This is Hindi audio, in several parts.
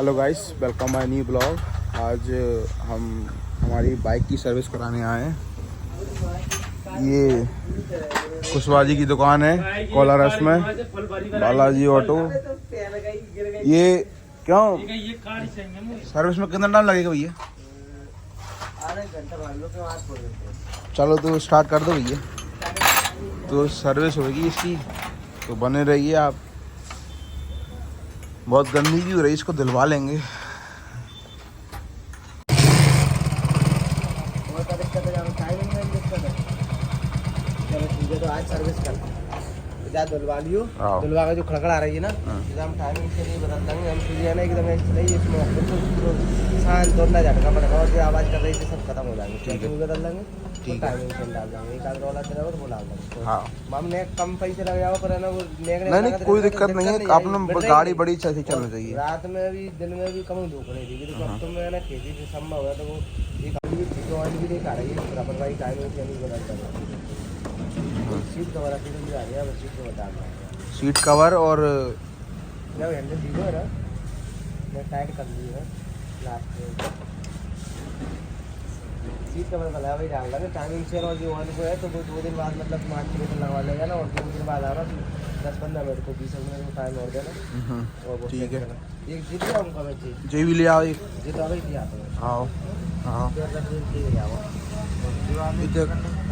Hello guys, welcome my new blog. आज हम हमारी बाइक की सर्विस कराने आए हैं। ये कुशवाहा की दुकान है कोलारस में, बालाजी ऑटो। ये क्यों सर्विस में कितना टाइम लगेगा भैया? चलो तो स्टार्ट कर दो भैया। तो सर्विस होगी इसकी, तो बने रहिए आप। बहुत गंदी भी हो रही है, इसको धुलवा लेंगे। तो आज सर्विस कर धुलवा लियो। धुलवा का जो खड़खड़ा रही है ना, एकदम टाइमिंग से नहीं बदल देंगे हम। सीधे है ना एकदम नहीं, इसमें शांत दोनों झटका पड़ेगा और जो आवाज़ कर रही थी सब खत्म हो जाएंगे। ठीक है, बदल देंगे। ठीक, टाइमिंग से डाल देंगे। एक आध रोला चलेगा तो वो डाल देंगे। हाँ, हमने कम पैसे लग जाओ पर है ना, वो नहीं कोई दिक्कत नहीं है। अपना गाड़ी बड़ी अच्छी चलनी चाहिए। रात में भी दिन में भी कम धूप नहीं थी, तो अब तो मैं ना खेती से संभव है तो वो एक ऑयल भी नहीं खा रही है बराबर भाई। टाइमिंग से नहीं बदल देंगे। सीट कवर अभी भी आ गया, बस सीट को बता दें। सीट कवर और हैंडल दीजिए है ना, मैं टाइट कर दी है लास्ट में। सीट कवर वाला वही डाल देंगे। टाइमिंग से और जो ऑयल को है तो वो 2 दिन बाद मतलब 5 मिनट लगवा लेगा ना, और 2 दिन बाद आना 10-15 मिनट को 20 मिनट को टाइम और देना। और ठीक है, एक जीत लिया उनका बच्चे जी भी ले आओ। एक जी तो अभी दिया तो आओ। हाँ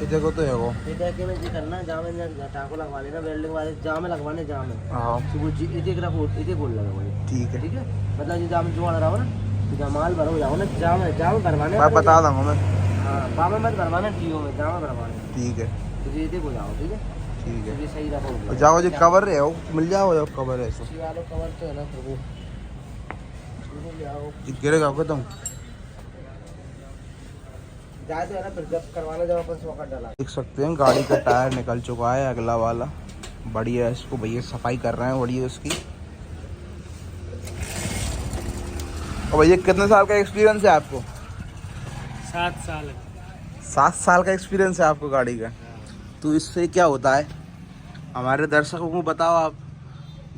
इधर को तो है वो इधर के में जी करना जहाँ में टाको लगवा लेना, वेल्डिंग वाले जहाँ में लगवाने जहाँ में। हाँ तो वो जी इधर बोल लगा भाई। ठीक है, ठीक है, मतलब जहाँ में जुआ रहा हो ना, तो जहाँ माल भरो जाओ ना, जहाँ में भरवाने मैं बता दूँगा मैं। हाँ वहाँ में मत भरवाना, टीओ में जहाँ में भरवाने। ठीक है, तो जी इधर को जाओ। ठीक है, ठीक है, ये सही रखो। जाओ जो कवर है वो मिल जाओ, जो कवर है सो वालों कवर तो है ना, फिर वो गिरेगा खत्म जाते है ना, फिर जब करवाना जब अपन सॉकेट डाला। देख सकते हैं गाड़ी का टायर निकल चुका है अगला वाला। बढ़िया है, इसको भैया सफाई कर रहे हैं बढ़िया उसकी। और भैया कितने साल का एक्सपीरियंस है आपको? 7 साल। 7 साल का एक्सपीरियंस है आपको गाड़ी का। तो इससे क्या होता है हमारे दर्शकों को बताओ आप।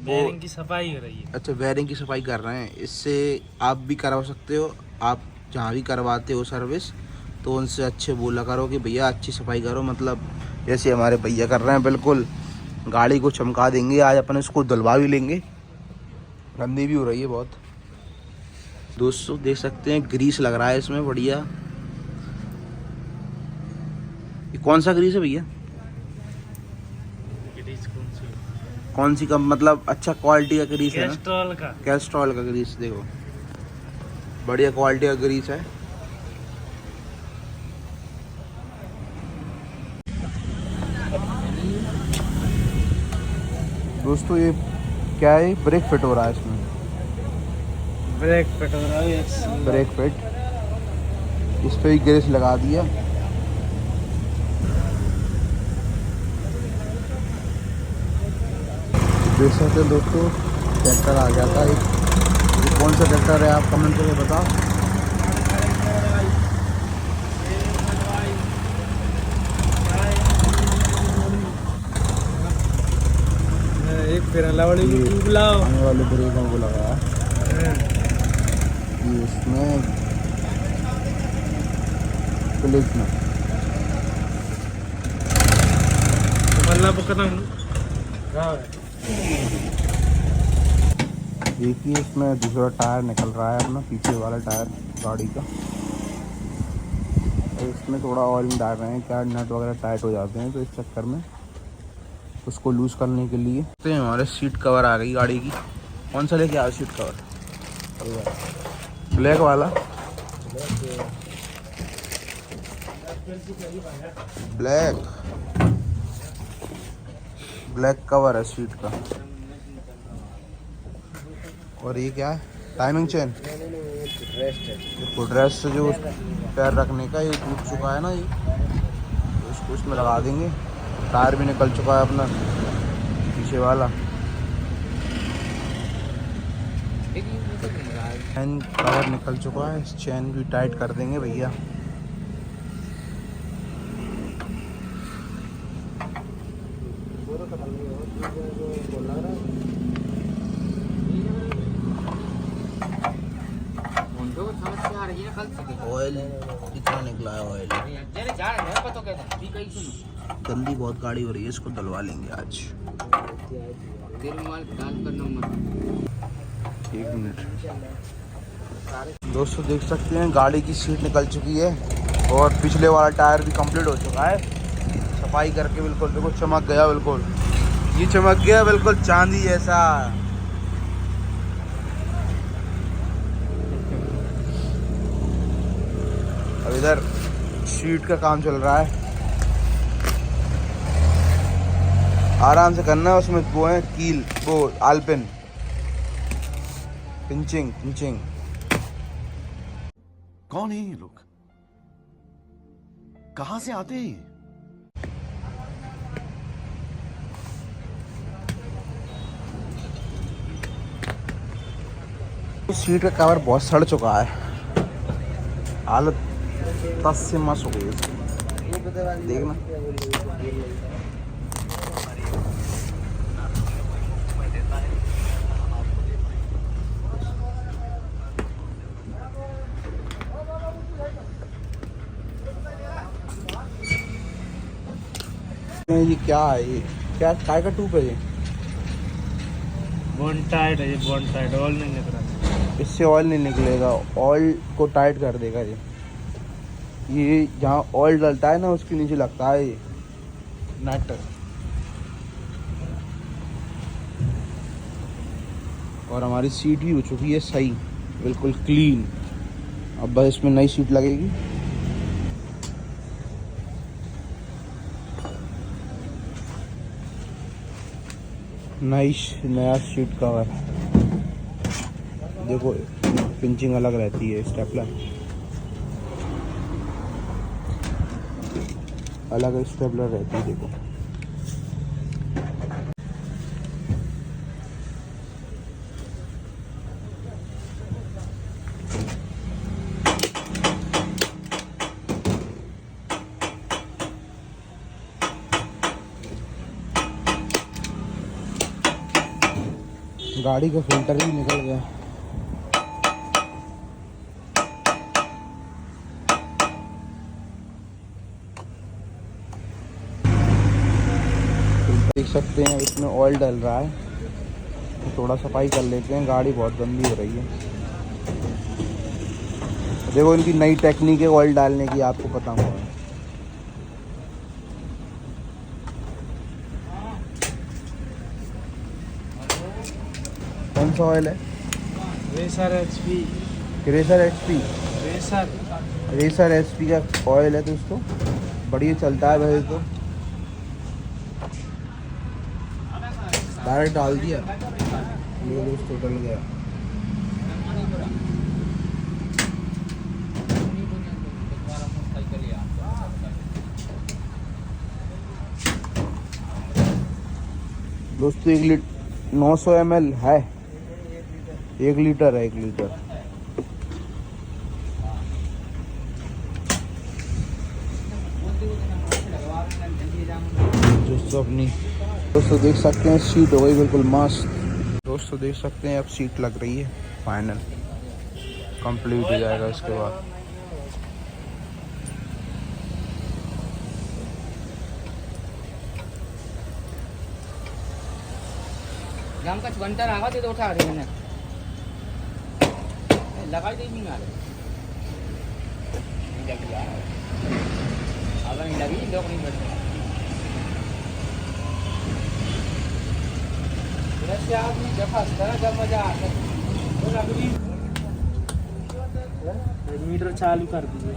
बेयरिंग की सफाई हो रही है। अच्छा, बेयरिंग की सफाई कर रहे हैं। इससे आप भी करवा सकते हो। आप जहाँ भी करवाते हो सर्विस, तो उनसे अच्छे बोला करो कि भैया अच्छी सफाई करो। मतलब जैसे हमारे भैया कर रहे हैं, बिल्कुल गाड़ी को चमका देंगे। आज अपन इसको धुलवा भी लेंगे, गंदी भी हो रही है बहुत। दोस्तों देख सकते हैं ग्रीस लग रहा है इसमें बढ़िया। ये कौन सा ग्रीस है भैया? कौन सी कम मतलब अच्छा क्वालिटी का ग्रीस है? कैस्ट्रॉल का ग्रीस। देखो बढ़िया क्वालिटी का ग्रीस है। दोस्तों ये क्या है? ब्रेक फिट हो रहा है इसमें। ब्रेक फिट हो रहा है, ब्रेक फिट। इस पे ही ग्रीस लगा दिया। देख सकते हैं दोस्तों, ट्रैक्टर आ गया था एक। ये कौन सा ट्रैक्टर है आप कमेंट करके बताओ। एक फिर वाली ट्यूब लाओ, आने वाले ब्रेकों को लगा ये इसमें क्लिक में एक ही इसमें दूसरा टायर निकल रहा है अपना, पीछे वाला टायर गाड़ी का। और इसमें थोड़ा ऑयल डाल रहे हैं, क्या नट वगैरह टाइट हो जाते हैं, तो इस चक्कर में उसको लूज करने के लिए। तो हमारे सीट कवर आ गई गाड़ी की। कौन सा लेके आया सीट कवर? ब्लैक वाला। ब्लैक कवर है सीट का। और ये क्या है? Timing chain. फुटरेस्ट से जो पैर रखने का ये टूट चुका है ना, ये तो इसको इसमें लगा देंगे। टायर भी निकल चुका है अपना पीछे वाला। चैन कवर निकल चुका है, इस चैन भी टाइट कर देंगे भैया। समस्या आ रही है कल से। ऑयल कितना निकला है ऑयल? तेरे जा रहे हैं पता कहता अभी कहीं सुनो। गंदी बहुत गाड़ी हो रही है, इसको धुलवा लेंगे आज। तेरे माल डाल कर नंबर 1 मिनट। दोस्तों देख सकते हैं गाड़ी की सीट निकल चुकी है और पिछले वाला टायर भी कंप्लीट हो चुका है। सफाई करके बिल्कुल देखो चमक गया, बिल्कुल ये चमक गया बिल्कुल चांदी जैसा। अब इधर सीट का काम चल रहा है, आराम से करना है। उसमें वो है कील, वो आलपिन पिंचिंग। कौन है ये लोग? कहां से आते हैं ये? सीट का कवर बहुत सड़ चुका है, हालत तस से मस हो गई इसकी। देखना ये क्या है, ये क्या काय का ट्यूब है ये? बॉन्ड टाइट है ये, बॉन्ड टाइट ऑयल नहीं निकल रहा। इससे ऑयल नहीं निकलेगा, ऑयल को टाइट कर देगा ये जहाँ ऑयल डलता है ना उसके नीचे लगता है ये नट। और हमारी सीट भी हो चुकी है सही, बिल्कुल क्लीन। अब बस इसमें नई सीट लगेगी। नया सीट कवर देखो, पिंचिंग अलग रहती है, स्टेपलर अलग स्टेपलर रहती है देखो। गाड़ी का फिल्टर भी निकल गया। देख सकते हैं इसमें ऑयल डल रहा है, तो थोड़ा सफाई कर लेते हैं, गाड़ी बहुत गंदी हो रही है। देखो इनकी नई टेक्निक है ऑयल डालने की, आपको पता होगा। कौन सा ऑयल है? Racer HP, racer HP, racer HP का ऑयल है दोस्तों, बढ़िया चलता है वैसे तो। डायरेक्ट डाल दिया, ये दोस्तों डल गया। दोस्तों 900 ml है, 1 लीटर है, 1 लीटर। दोस्तों देख सकते हैं सीट हो गई बिल्कुल मस्त। दोस्तों देख सकते हैं अब सीट लग रही है, फाइनल कंप्लीट हो जाएगा इसके बाद। जाम का चवंतर आवा दे दो उठा रही है लगा दे नहीं आ रही लगी यार, अगर नहीं लगी लोग नहीं बैठे। वैसे आदमी जब हंसता है जब मजा आता है तो लगी मीटर चालू कर दीजिए।